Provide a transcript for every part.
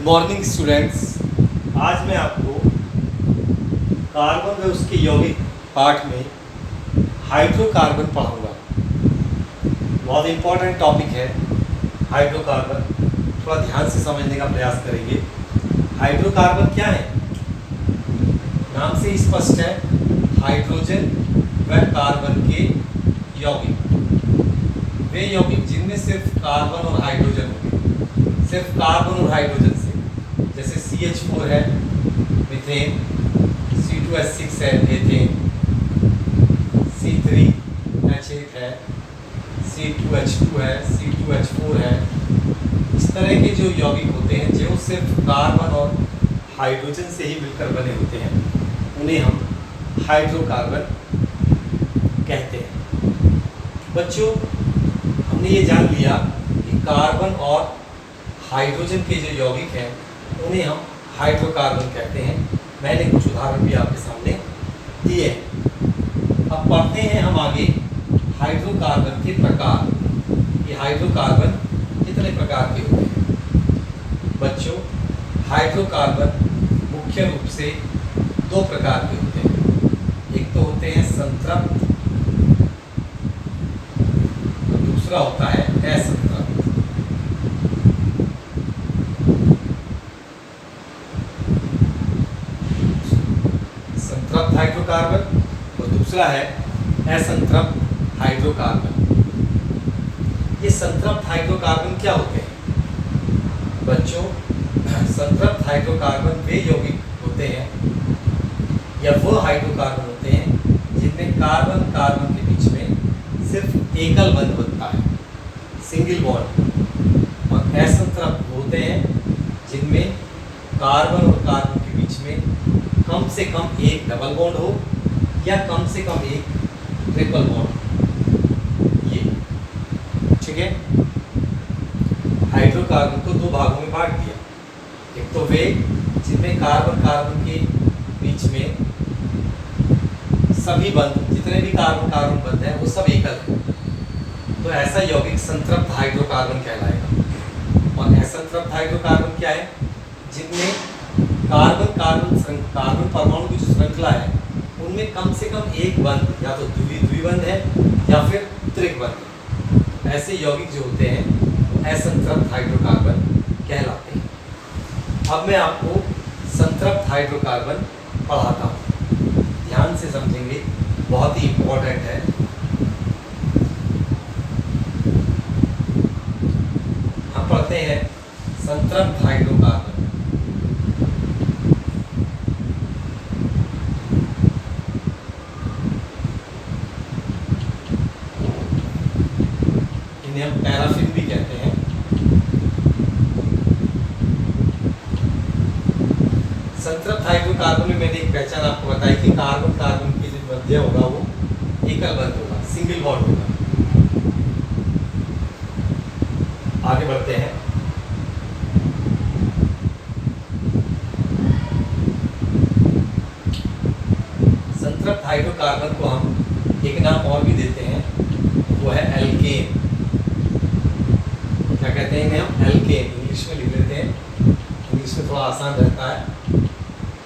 Good morning students. आज मैं आपको कार्बन व उसके यौगिक पाठ में हाइड्रोकार्बन पढ़ाऊंगा। बहुत इंपॉर्टेंट टॉपिक है हाइड्रोकार्बन। थोड़ा ध्यान से समझने का प्रयास करेंगे। हाइड्रोकार्बन क्या है? नाम से स्पष्ट है, हाइड्रोजन व कार्बन के यौगिक। वे यौगिक जिनमें सिर्फ कार्बन और हाइड्रोजन होंगे, सिर्फ कार्बन और हाइड्रोजन से, जैसे CH4 है मीथेन, C2H6 है एथेन, C3H8 है, C2H2 है, C2H4 है। इस तरह के जो यौगिक होते हैं जो सिर्फ कार्बन और हाइड्रोजन से ही मिलकर बने होते हैं, उन्हें हम हाइड्रोकार्बन कहते हैं। बच्चों, हमने ये जान लिया कि कार्बन और हाइड्रोजन के जो यौगिक हैं उन्हें हम हाइड्रोकार्बन कहते हैं। मैंने कुछ उदाहरण भी आपके सामने दिए हैं। अब पढ़ते हैं हम आगे हाइड्रोकार्बन के प्रकार। ये हाइड्रोकार्बन कितने प्रकार के होते हैं? बच्चों, हाइड्रोकार्बन मुख्य रूप से दो प्रकार के होते हैं। एक तो होते हैं संतृप्त, और दूसरा होता है असंतृप्त। संतृप्त हाइड्रोकार्बन और दूसरा है असंतृप्त हाइड्रोकार्बन। ये संतृप्त हाइड्रोकार्बन क्या होते हैं? बच्चों, संतृप्त हाइड्रोकार्बन वे यौगिक होते हैं या वो हाइड्रोकार्बन होते हैं जिनमें कार्बन कार्बन के बीच में सिर्फ एकल बंध बनता है, सिंगल बॉन्ड। और असंतृप्त होते हैं जिनमें कार्बन और कार्बन के बीच में कम से कम एक डबल बॉन्ड हो या कम से कम एक ट्रिपल बॉन्ड। ये ठीक है। हाइड्रोकार्बन को दो भागों में बांट दिया। एक तो वे जिनमें कार्बन कार्बन के बीच में सभी बंध, जितने भी कार्बन कार्बन बंध हैं वो सब एकल है, तो ऐसा यौगिक संतृप्त हाइड्रोकार्बन कहलाएगा। और असंतृप्त हाइड्रोकार्बन क्या है? जिनमें कार्बन परमाणु की जो श्रृंखला है उनमें कम से कम एक बंध या तो द्विबंध है या फिर त्रिबंध है। ऐसे यौगिक जो होते हैं असंतृप्त हाइड्रोकार्बन कहलाते हैं। अब मैं आपको संतृप्त हाइड्रोकार्बन पढ़ाता हूँ। ध्यान से समझेंगे, बहुत ही इंपॉर्टेंट है। हम पढ़ते हैं संतृप्त हाइड्रोकार्बन। इन्हें हम पैराफिन भी कहते हैं। संतृप्त हाइड्रोकार्बन में मैंने एक पहचान आपको बताई कि कार्बन कार्बन की जो मध्य होगा वो एकल बंध होगा, सिंगल बॉन्ड होगा। आगे बढ़ते हैं। संतृप्त हाइड्रोकार्बन को हम एक नाम और भी देते हैं, वो है एल्केन। क्या कहते हैं इन्हें हम? एल्केन। इंग्लिश में लिख लेते हैं, इंग्लिश में थोड़ा आसान रहता है।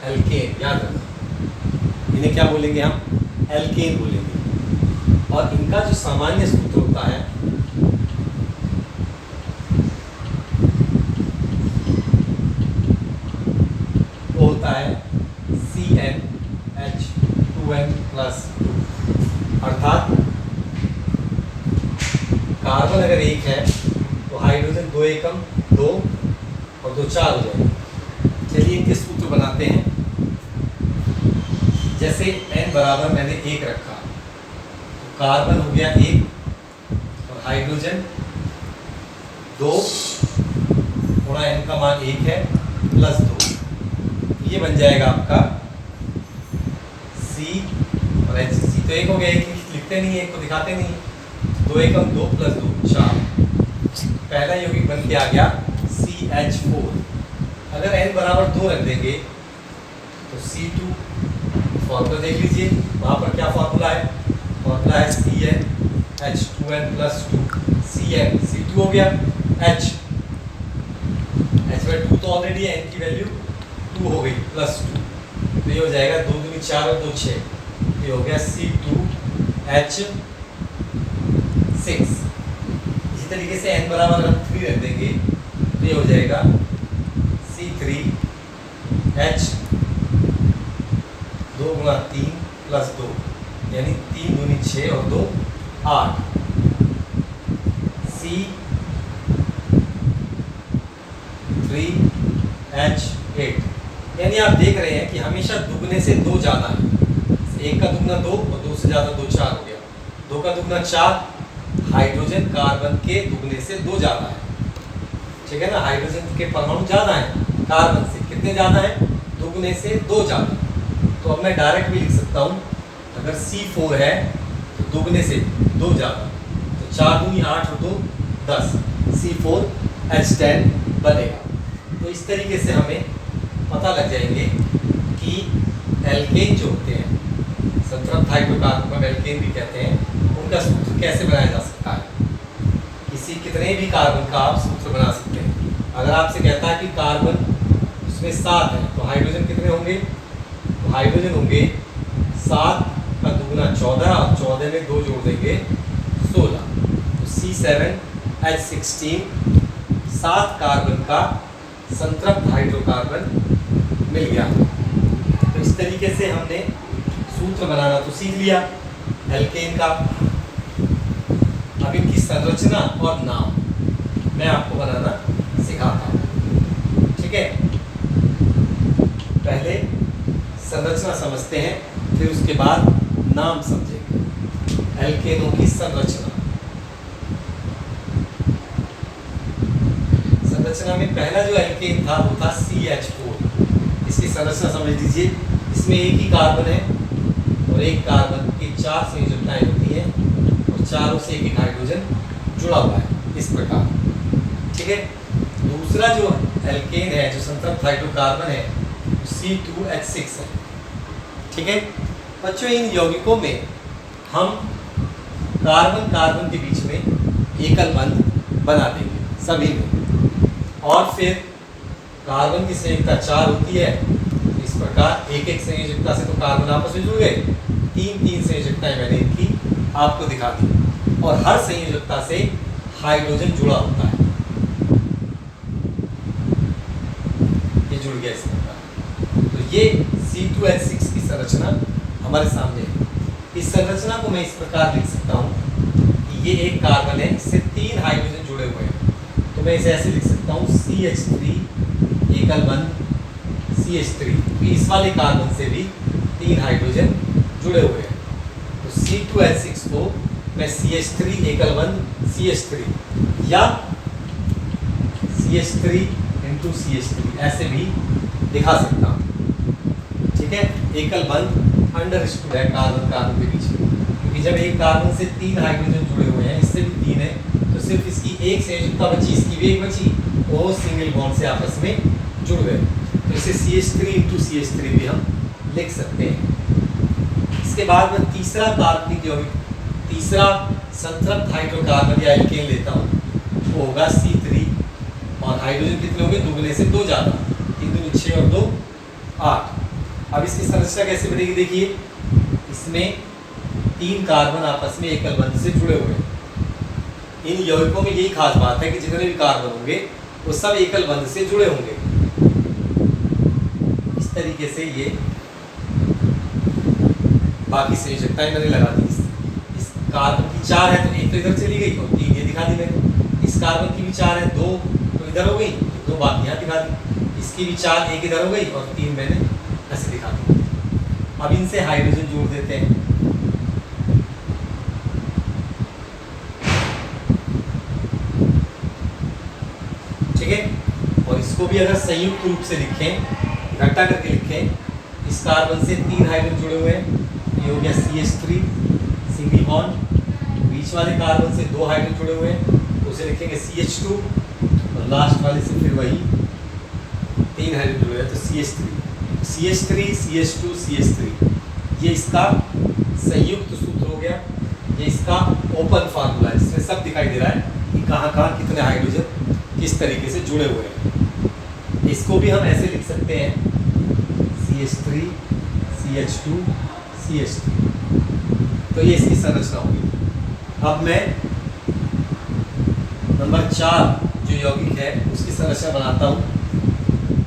एल्केन याद रखना। इन्हें क्या बोलेंगे हम? एल्केन बोलेंगे। और इनका जो सामान्य सूत्र होता है वो होता है CnH2n+2। अर्थात कार्बन अगर एक है तो हाइड्रोजन 2 एकम 2 और 2 4 हो जाएगा। चलिए इनके सूत्र बनाते हैं। जैसे n बराबर मैंने 1 रखा तो कार्बन हो गया 1 और हाइड्रोजन 2 थोड़ा n का मान 1 है +2। ये बन जाएगा आपका C और H। C तो 1 हो गया, एक लिखते नहीं है, एक को दिखाते नहीं है। 2 एकम 2 + 2 4। पहला यौगिक बन के आ गया CH4। अगर n बराबर 2 रख देंगे तो C2, फॉर्मूला देख लीजिए, वहाँ पर क्या फॉर्मूला है? फॉर्मूला है CnH2n+2। Cn C2 हो गया, H2 तो ऑलरेडी n की वैल्यू 2 हो गई +2, तो ये हो जाएगा 2 दूनी 4 और 2 6, ये हो गया C2H6। इसी तरीके से n बराबर हम 3 रख देंगे तो ये हो जाएगा C3H 2 × 3 + 2, यानी 3 दूनी 6 और 2 8, C3H8। यानी आप देख रहे हैं कि हमेशा दुगने से 2 ज़्यादा है। 1 का दुगना 2 और 2 से ज़्यादा 2 4 हो गया, 2 का दुगना 4, हाइड्रोजन कार्बन के दुगने से 2 ज़्यादा है। ठीक है ना, हाइड्रोजन के परमाणु ज़्यादा हैं कार्बन से, कितने ज़्यादा हैं? दुगने से 2 ज़्यादा। तो अब मैं डायरेक्ट भी लिख सकता हूँ, अगर C4 है तो दुगने से 2 ज़्यादा, तो 4 दूनी 8 और 2 10, C4H10 बनेगा। तो इस तरीके से हमें पता लग जाएंगे कि एल्केन जो होते हैं, संतृप्त हाइड्रोकार्बन को एल्केन भी कहते हैं, उनका सूत्र कैसे बनाया जा सकता है। कितने भी कार्बन का आप सूत्र बना सकते हैं। अगर आपसे कहता है कि कार्बन उसमें 7 है तो हाइड्रोजन कितने होंगे? तो हाइड्रोजन होंगे 7 का दुगना 14 और 14 में 2 जोड़ देंगे 16, तो C7H16 7 कार्बन का संतृप्त हाइड्रोकार्बन मिल गया। तो इस तरीके से हमने सूत्र बनाना तो सीख लिया एल्केन का। अब इनकी संरचना और नाम मैं आपको बनाना सिखाता हूँ। ठीक है, पहले संरचना समझते हैं, फिर उसके बाद नाम समझेंगे। एल्केनों की संरचना में पहला जो एल्केन था वो था CH4। इसकी संरचना समझ लीजिए, इसमें एक ही कार्बन है और एक कार्बन की 4 संयोजकताएं होती हैं और चारों से एक हाइड्रोजन जुड़ा हुआ है, इस प्रकार। ठीक है, दूसरा जो एल्केन है जो संतृप्त हाइड्रोकार्बन है C2H6 है। ठीक है बच्चों, इन यौगिकों में हम कार्बन कार्बन के बीच में एकल बंध बना देंगे सभी में, और फिर कार्बन की संयोजकता 4 होती है, इस प्रकार एक एक संयोजकता से तो कार्बन आपस में जुड़ गए, 3 संयोजकताएं मैंने इनकी आपको दिखा दी, और हर संयोजकता से हाइड्रोजन जुड़ा होता है। ये जुड़ गया इस प्रकार। तो ये C2H6 की संरचना हमारे सामने है। इस संरचना को मैं इस प्रकार लिख सकता हूँ कि ये एक कार्बन है, इससे 3 हाइड्रोजन जुड़े हुए हैं, तो मैं इसे ऐसे लिख सकता हूँ CH3 एकल बंध CH3, इस वाले कार्बन से भी 3 हाइड्रोजन जुड़े हुए हैं। तो C2H6 को मैं CH3 एकल बंध CH3 या CH3 into CH3 ऐसे भी दिखा सकता हूँ। ठीक है, एकल बंध अंडरस्टूड है कार्बन कार्बन के बीच में, क्योंकि जब एक कार्बन से 3 हाइड्रोजन जुड़े हुए हैं, इससे भी 3 है, तो सिर्फ इसकी एक संयोजकता बची, इसकी भी एक बची, वो सिंगल बॉन्ड से आपस में जुड़ गए। तो इसे CH3 into CH3 भी हम लिख सकते हैं। इसके बाद मैं तीसरा कार्बनिक यौगिक, तीसरा संतृप्त हाइड्रोकार्बन या एल्केन लेता हूँ, वो होगा C3, और हाइड्रोजन कितने होंगे? दुगने से 2 ज़्यादा, 3 दूनी 6 और 2 8। अब इसकी संरचना कैसे बनेगी? देखिए, इसमें 3 कार्बन आपस में एकल बंध से जुड़े हुए हैं। इन यौगिकों में यही खास बात है कि जितने भी कार्बन होंगे वो सब एकल बंध से जुड़े होंगे। इस तरीके से ये बाकी संयोजकताएं मैंने लगा दी। इस कार्बन की 4 है तो एक तो इधर चली गई और 3 ये दिखा दी मैंने। इस कार्बन की भी 4 है, 2 तो इधर हो गई, 2 बाकी यहाँ दिखा दी। इसकी भी 4, एक इधर हो गई और 3 मैंने ऐसे दिखा दी। अब इनसे हाइड्रोजन जोड़ देते हैं। ठीक है, और इसको भी अगर संयुक्त रूप से लिखें, इकट्ठा करके लिखें, इस कार्बन से 3 हाइड्रोजन जुड़े हुए हैं, ये हो गया CH3 सिंगल बॉन्ड, बीच वाले कार्बन से 2 हाइड्रोजन जुड़े हुए हैं, तो उसे लिखेंगे CH2, और लास्ट वाले से फिर वही 3 हाइड्रोजन जुड़े हैं तो CH3, CH2 CH3, ये इसका संयुक्त सूत्र हो गया। ये इसका ओपन फार्मूला है, इसमें सब दिखाई दे रहा है कि कहाँ कहाँ कितने हाइड्रोजन किस तरीके से जुड़े हुए हैं। इसको भी हम ऐसे लिख सकते हैं CH3 CH2 CH3। तो ये इसकी संरचना होगी। अब मैं नंबर 4 जो यौगिक है उसकी संरचना बनाता हूँ।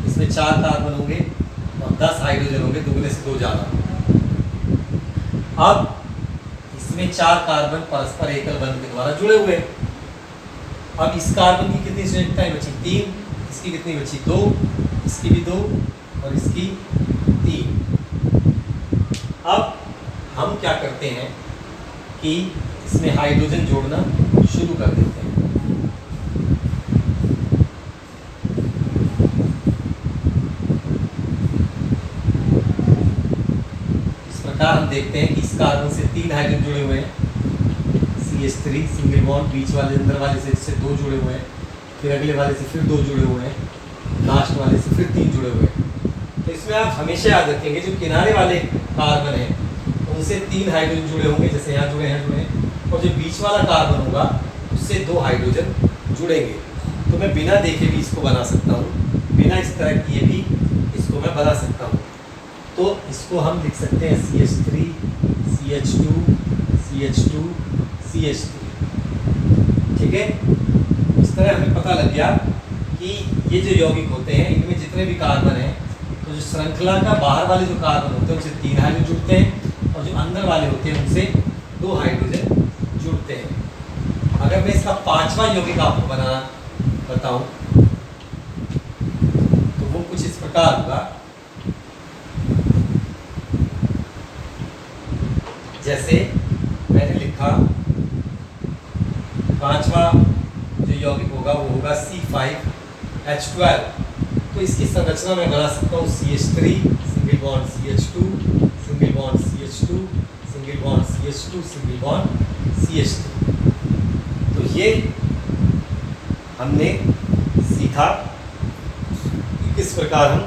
इसमें 4 कार्बन होंगे और 10 हाइड्रोजन होंगे, दुगने से 2 ज़्यादा। अब इसमें 4 कार्बन परस्पर एकल बंध के द्वारा जुड़े हुए। अब इस कार्बन की कितनी संयोजकताएं बची? 3। इसकी कितनी बची? 2। इसकी भी 2 और इसकी 3। अब हम क्या करते हैं कि इसमें हाइड्रोजन जोड़ना शुरू कर देते हैं। इस प्रकार हम देखते हैं कि इस कार्बन से 3 हाइड्रोजन जुड़े हुए हैं, CH3 सिंगल बॉन्ड, बीच वाले अंदर वाले से इससे 2 जुड़े हुए हैं, फिर अगले वाले से फिर 2 जुड़े हुए हैं, लास्ट वाले से फिर 3 जुड़े हुए हैं। तो इसमें आप हमेशा याद रखेंगे जो किनारे वाले कार्बन हैं उनसे 3 हाइड्रोजन जुड़े होंगे, जैसे यहाँ जुड़े हैं, और जो बीच वाला कार्बन होगा उससे 2 हाइड्रोजन जुड़ेंगे। तो मैं बिना देखे भी इसको बना सकता हूँ, बिना इस तरह किए भी इसको मैं बना सकता हूँ। तो इसको हम लिख सकते हैं CH3 CH2 CH2 CH3। ठीक है, इस तरह हमें पता लग गया कि ये जो यौगिक होते हैं इनमें जितने भी कार्बन हैं, तो जो श्रृंखला का बाहर वाले जो कार्बन होते हैं उनसे 3 हाइड्रोजन जुड़ते हैं और जो अंदर वाले होते हैं उनसे 2 हाइड्रोजन जुड़ते हैं। अगर मैं इसका 5वां यौगिक आपको बनाना बताऊं तो वो कुछ इस प्रकार होगा। जैसे मैंने लिखा 5वां जो यौगिक होगा वो होगा C5H12। तो इसकी संरचना मैं बना सकता हूँ CH3 single bond CH2 single bond CH2 single bond CH2 single bond CH3। तो ये हमने सीखा कि किस प्रकार हम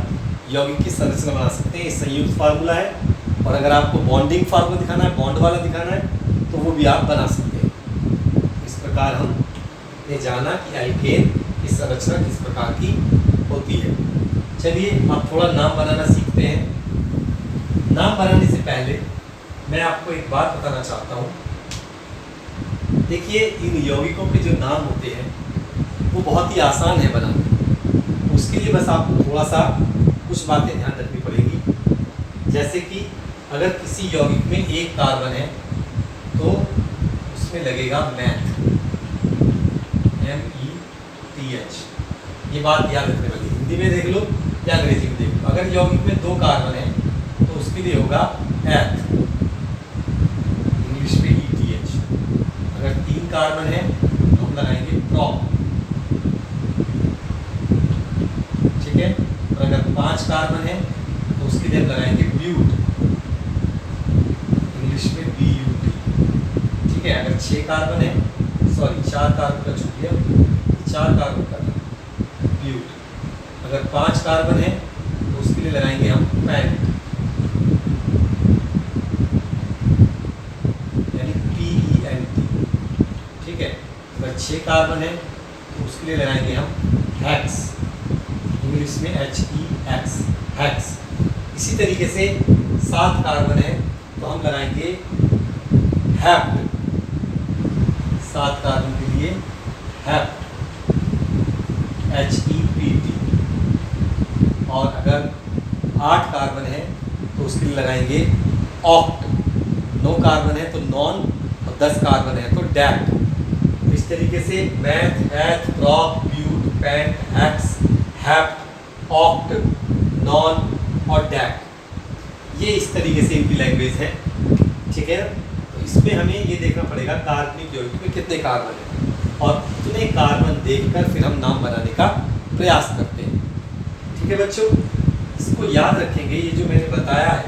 यौगिक की संरचना बना सकते हैं। ये संयुक्त फार्मूला है, और अगर आपको बॉन्डिंग फार्मूला दिखाना है, बॉन्ड वाला दिखाना है, तो वो भी आप बना सकते हैं। इस प्रकार हमने जाना कि एल्केन की संरचना किस प्रकार की होती है। चलिए अब थोड़ा नाम बनाना सीखते हैं। नाम बनाने से पहले मैं आपको एक बात बताना चाहता हूँ। देखिए, इन यौगिकों के जो नाम होते हैं वो बहुत ही आसान है बनाना। उसके लिए बस आपको थोड़ा सा कुछ बातें ध्यान रखनी पड़ेगी। जैसे कि अगर किसी यौगिक में एक कार्बन है तो उसमें लगेगा मैथ, METH। ये बात याद रखने वाली, हिंदी में देख लो या अंग्रेजी में देख लो। अगर यौगिक में 2 कार्बन है तो उसके लिए होगा एथ, इंग्लिश में ETH। अगर 3 कार्बन है तो हम लगाएंगे प्रॉप, ठीक है। और अगर 5 कार्बन है तो उसके लिए हम लगाएंगे ब्यूट, इंग्लिश में BUT, ठीक है। अगर 6 कार्बन है, सॉरी 4 कार्बन का छूट गया, 4 कार्बन का ब्यूट। अगर 5 कार्बन है तो उसके लिए लगाएंगे हम पेंट, यानी PENT, ठीक है। अगर 6 कार्बन है तो उसके लिए लगाएंगे हम हेक्स, इंग्लिश में HEX, हेक्स। इसी तरीके से 7 कार्बन है तो हम लगाएंगे हेप्ट, 7 कार्बन के लिए हेप्ट, HEPT। और अगर 8 कार्बन है तो उसके लिए लगाएंगे ऑक्ट, 9 कार्बन है तो नॉन, और 10 कार्बन है तो डैक्ट। इस तरीके से meth, eth, prop, but, pent, hex, hept, oct, non और डैक्ट, ये इस तरीके से इनकी लैंग्वेज है, ठीक है। तो इसमें हमें ये देखना पड़ेगा कार्बनिक यौगिक में कितने कार्बन है, और इतने कार्बन देखकर फिर हम नाम बनाने का प्रयास करते हैं, ठीक है बच्चों। इसको याद रखेंगे, ये जो मैंने बताया है,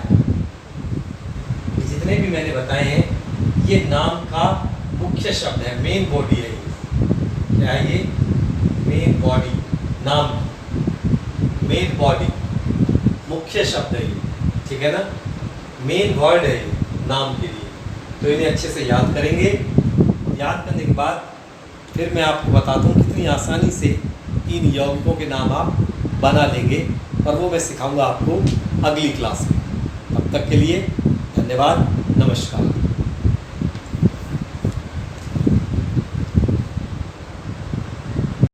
जितने भी मैंने बताए हैं, ये नाम का मुख्य शब्द है, मेन बॉडी है ये। क्या है ये? मेन बॉडी, नाम मेन बॉडी मुख्य शब्द है ये, ठीक है ना। मेन वर्ड है ये नाम के लिए। तो इन्हें अच्छे से याद करेंगे। याद करने के बाद फिर मैं आपको बताता हूँ कितनी आसानी से इन यौगिकों के नाम आप बना लेंगे, और वो मैं सिखाऊंगा आपको अगली क्लास में। तब तक के लिए धन्यवाद, नमस्कार।